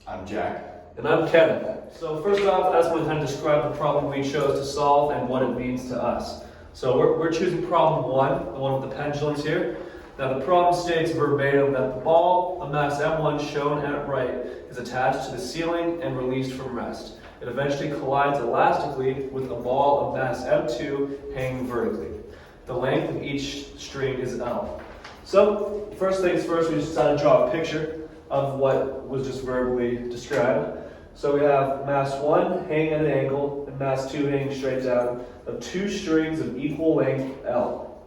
I'm Jack. And I'm Kevin. So first off, I just want to kind of describe the problem we chose to solve and what it means to us. So we're choosing problem one, the one with the pendulums here. Now the problem states verbatim that the ball of mass M1 shown at right is attached to the ceiling and released from rest. It eventually collides elastically with a ball of mass M2 hanging vertically. The length of each string is L. So first things first, we just decided to draw a picture of what was just verbally described. So we have mass 1 hanging at an angle and mass 2 hanging straight down of two strings of equal length L.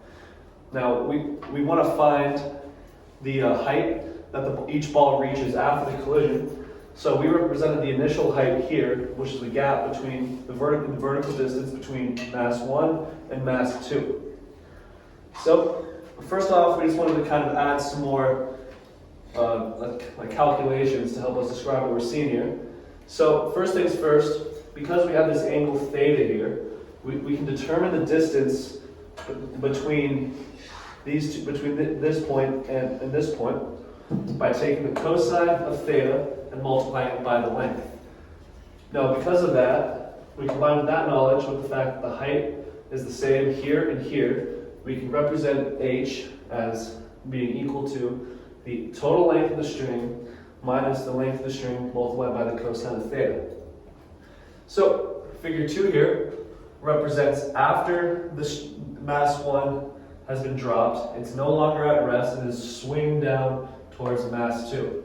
Now we want to find the height that each ball reaches after the collision. So we represented the initial height here, which is the gap between the vertical distance between mass 1 and mass 2. So first off, we just wanted to kind of add some more like calculations to help us describe what we're seeing here. So first things first, because we have this angle theta here, we can determine the distance between these two, between this point and this point by taking the cosine of theta and multiplying it by the length. Now because of that, we combine that knowledge with the fact that the height is the same here and here, we can represent h as being equal to the total length of the string minus the length of the string multiplied by the cosine of theta. So figure 2 here represents after the mass 1 has been dropped, it's no longer at rest and is swinging down towards mass 2.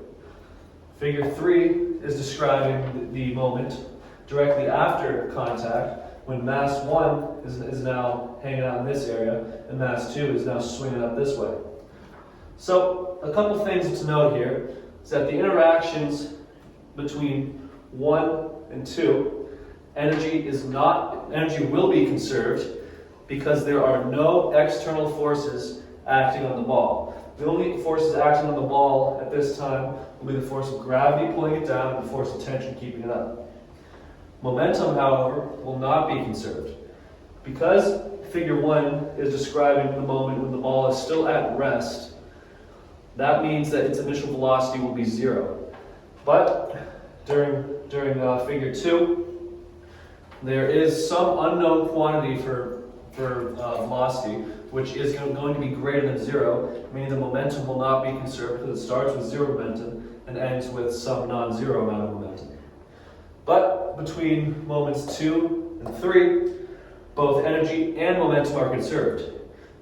Figure 3 is describing the moment directly after contact when mass 1 is now hanging out in this area and mass 2 is now swinging up this way. So a couple things to note here is that the interactions between 1 and 2, energy will be conserved because there are no external forces acting on the ball. The only forces acting on the ball at this time will be the force of gravity pulling it down and the force of tension keeping it up. Momentum, however, will not be conserved. Because figure 1 is describing the moment when the ball is still at rest, that means that its initial velocity will be 0. But during figure 2, there is some unknown quantity for velocity, which is going to be greater than 0, meaning the momentum will not be conserved because it starts with 0 momentum and ends with some non-zero amount of momentum. But between moments 2 and 3, both energy and momentum are conserved.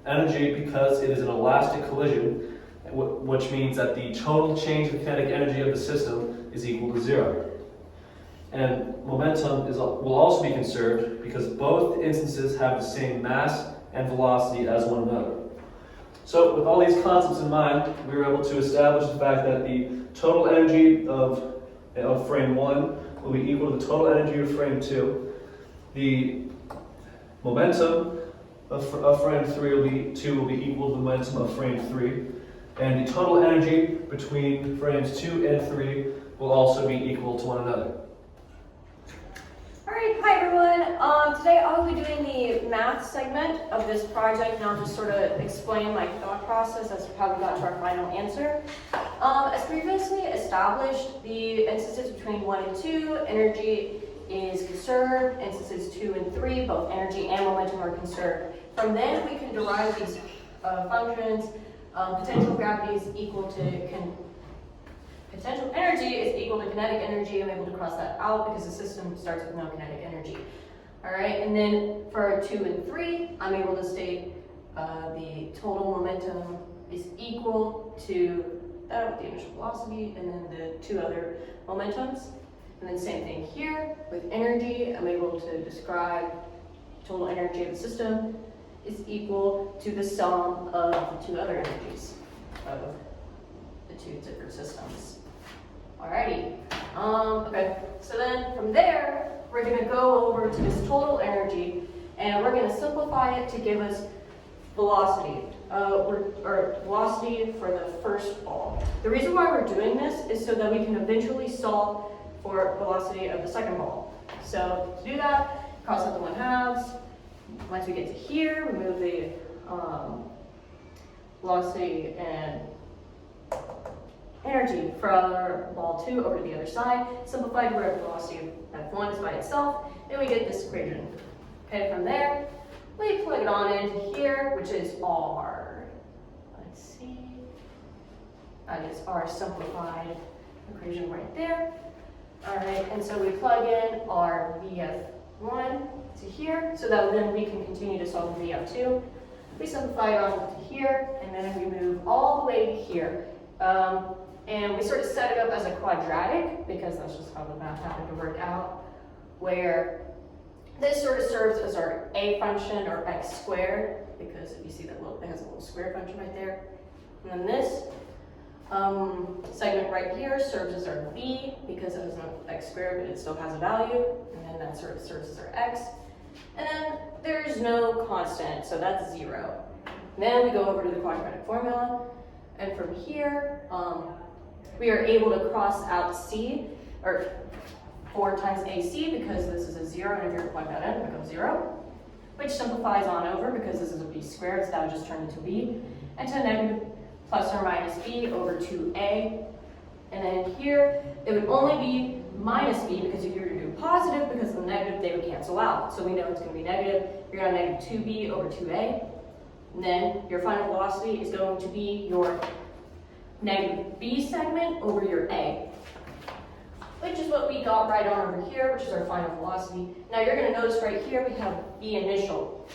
Energy because it is an elastic collision, which means that the total change in kinetic energy of the system is equal to 0. And momentum will also be conserved because both instances have the same mass and velocity as one another. So with all these concepts in mind, we were able to establish the fact that the total energy of frame 1 will be equal to the total energy of frame 2. The momentum of frame 3 will be equal to the momentum of frame 3. And the total energy between frames 2 and 3 will also be equal to one another. Alright, hi everyone. Today I'll be doing the math segment of this project and I'll just sort of explain my thought process as to how we got to our final answer. As previously established, the instances between 1 and 2, energy is conserved. Instances 2 and 3, both energy and momentum are conserved. From then we can derive these functions. Potential gravity is equal to potential energy is equal to kinetic energy. I'm able to cross that out because the system starts with no kinetic energy. All right, and then for 2 and 3, I'm able to state the total momentum is equal to that with the initial velocity and then the two other momentums. And then same thing here with energy. I'm able to describe total energy of the system is equal to the sum of the two other energies of the two different systems. Alrighty. Okay, so then from there, we're going to go over to this total energy, and we're going to simplify it to give us velocity, or velocity for the first ball. The reason why we're doing this is so that we can eventually solve for velocity of the second ball. So to do that, cross out the 1/2. Once we get to here, we move the velocity and energy energy from ball 2 over to the other side, simplified where velocity of F1 is by itself, and we get this equation. Okay, from there, we plug it on into here, which is our, let's see, that is our simplified equation right there. All right, and so we plug in our VF1 to here, so that then we can continue to solve VF2. We simplify it on to here, and then we move all the way to here. And we sort of set it up as a quadratic, because that's just how the math happened to work out, where this sort of serves as our a function, or x squared, because if you see that it has a little square function right there. And then this segment right here serves as our b, because it has an x squared, but it still has a value. And then that sort of serves as our x. And then there's no constant, so that's 0. And then we go over to the quadratic formula, and from here, we are able to cross out c, or 4 times ac, because this is a 0, and if you were to plug that in, it becomes 0, which simplifies on over, because this is a b squared, so that would just turn into b, and to negative plus or minus b over 2a, and then here, it would only be minus b, because if you were to do positive, because of the negative, they would cancel out, so we know it's going to be negative. You're going to have negative 2b over 2a, and then your final velocity is going to be your negative b segment over your a, which is what we got right on over here, which is our final velocity. Now you're going to notice right here we have b initial.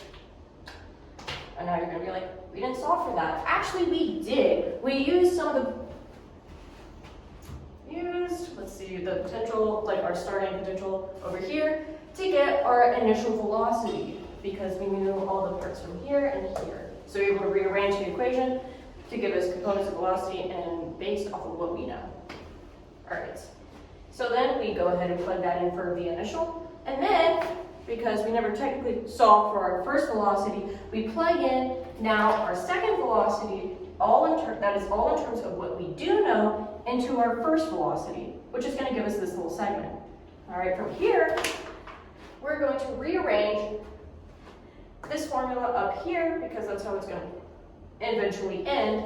And now you're going to be like, we didn't solve for that. Actually, we did. We used some of let's see, the potential, like our starting potential over here, to get our initial velocity, because we knew all the parts from here and here. So we were able to rearrange the equation to give us components of velocity and based off of what we know. All right. So then we go ahead and plug that in for the initial. And then, because we never technically solved for our first velocity, we plug in now our second velocity, that is all in terms of what we do know, into our first velocity, which is going to give us this little segment. All right, from here, we're going to rearrange this formula up here, because that's how it's going to eventually end,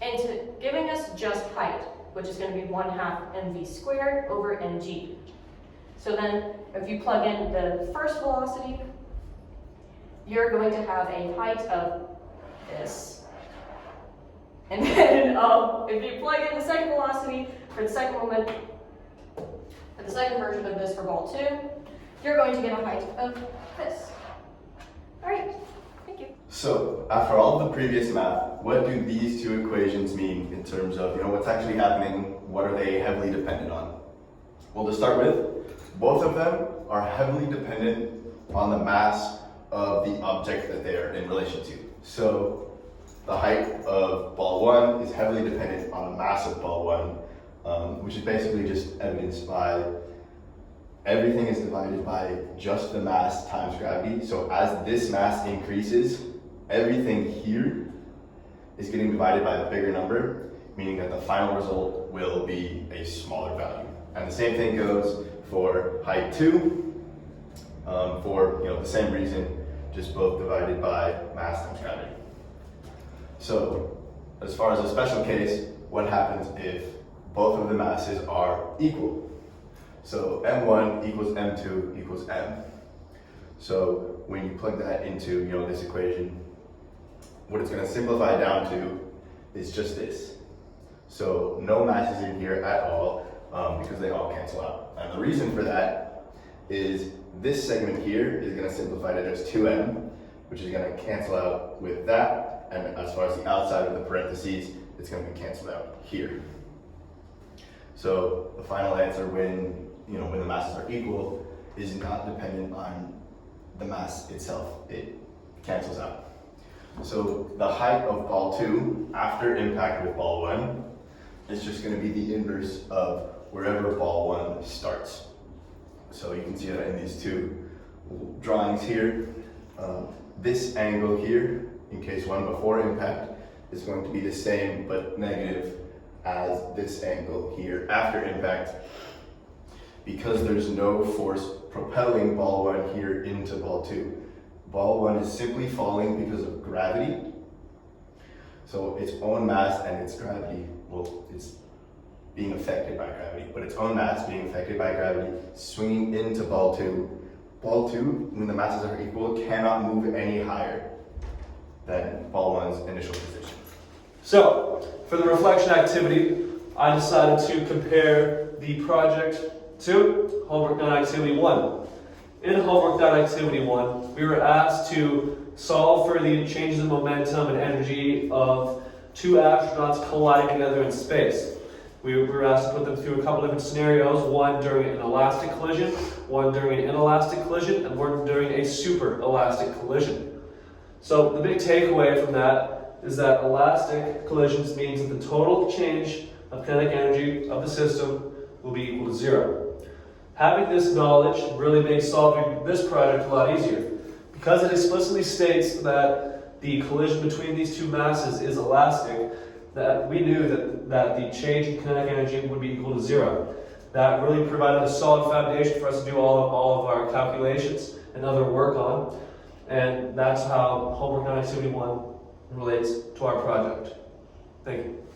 into giving us just height, which is going to be 1/2 mv squared over mg. So then, if you plug in the first velocity, you're going to have a height of this. And then, if you plug in the second velocity for the second moment, for the second version of this for ball 2, you're going to get a height of this. All right, thank you. So, after all of the previous math, what do these two equations mean in terms of, what's actually happening? What are they heavily dependent on? Well, to start with, both of them are heavily dependent on the mass of the object that they are in relation to. So, the height of ball 1 is heavily dependent on the mass of ball 1, which is basically just evidenced by everything is divided by just the mass times gravity. So as this mass increases, everything here is getting divided by a bigger number, meaning that the final result will be a smaller value. And the same thing goes for height 2, for the same reason, just both divided by mass times gravity. So, as far as a special case, what happens if both of the masses are equal? So, m1 equals m2 equals m. So, when you plug that into, this equation, what it's going to simplify down to is just this. So, no masses in here at all, because they all cancel out. And the reason for that is this segment here is going to simplify to just 2m, which is going to cancel out with that. And as far as the outside of the parentheses, it's going to be canceled out here. So the final answer when the masses are equal is not dependent on the mass itself. It cancels out. So the height of ball 2 after impact with ball 1 is just going to be the inverse of wherever ball 1 starts. So you can see that in these two drawings here. This angle here, in case 1 before impact, is going to be the same but negative as this angle here after impact, because there's no force propelling ball 1 here into ball 2. Ball 1 is simply falling because of gravity. So its own mass and its gravity, well, it's being affected by gravity, but its own mass being affected by gravity, swinging into ball 2. Ball 2, when the masses are equal, cannot move any higher than ball 1's initial position. So, for the reflection activity, I decided to compare the project to homework done activity 1. In homework done activity 1, we were asked to solve for the changes in momentum and energy of two astronauts colliding together in space. We were asked to put them through a couple different scenarios, one during an elastic collision, one during an inelastic collision, and one during a super elastic collision. So the big takeaway from that is that elastic collisions means that the total change of kinetic energy of the system will be equal to 0. Having this knowledge really makes solving this project a lot easier. Because it explicitly states that the collision between these two masses is elastic, that we knew that the change in kinetic energy would be equal to 0. That really provided a solid foundation for us to do all of our calculations and other work on. And that's how homework on activity 1 relates to our project. Thank you.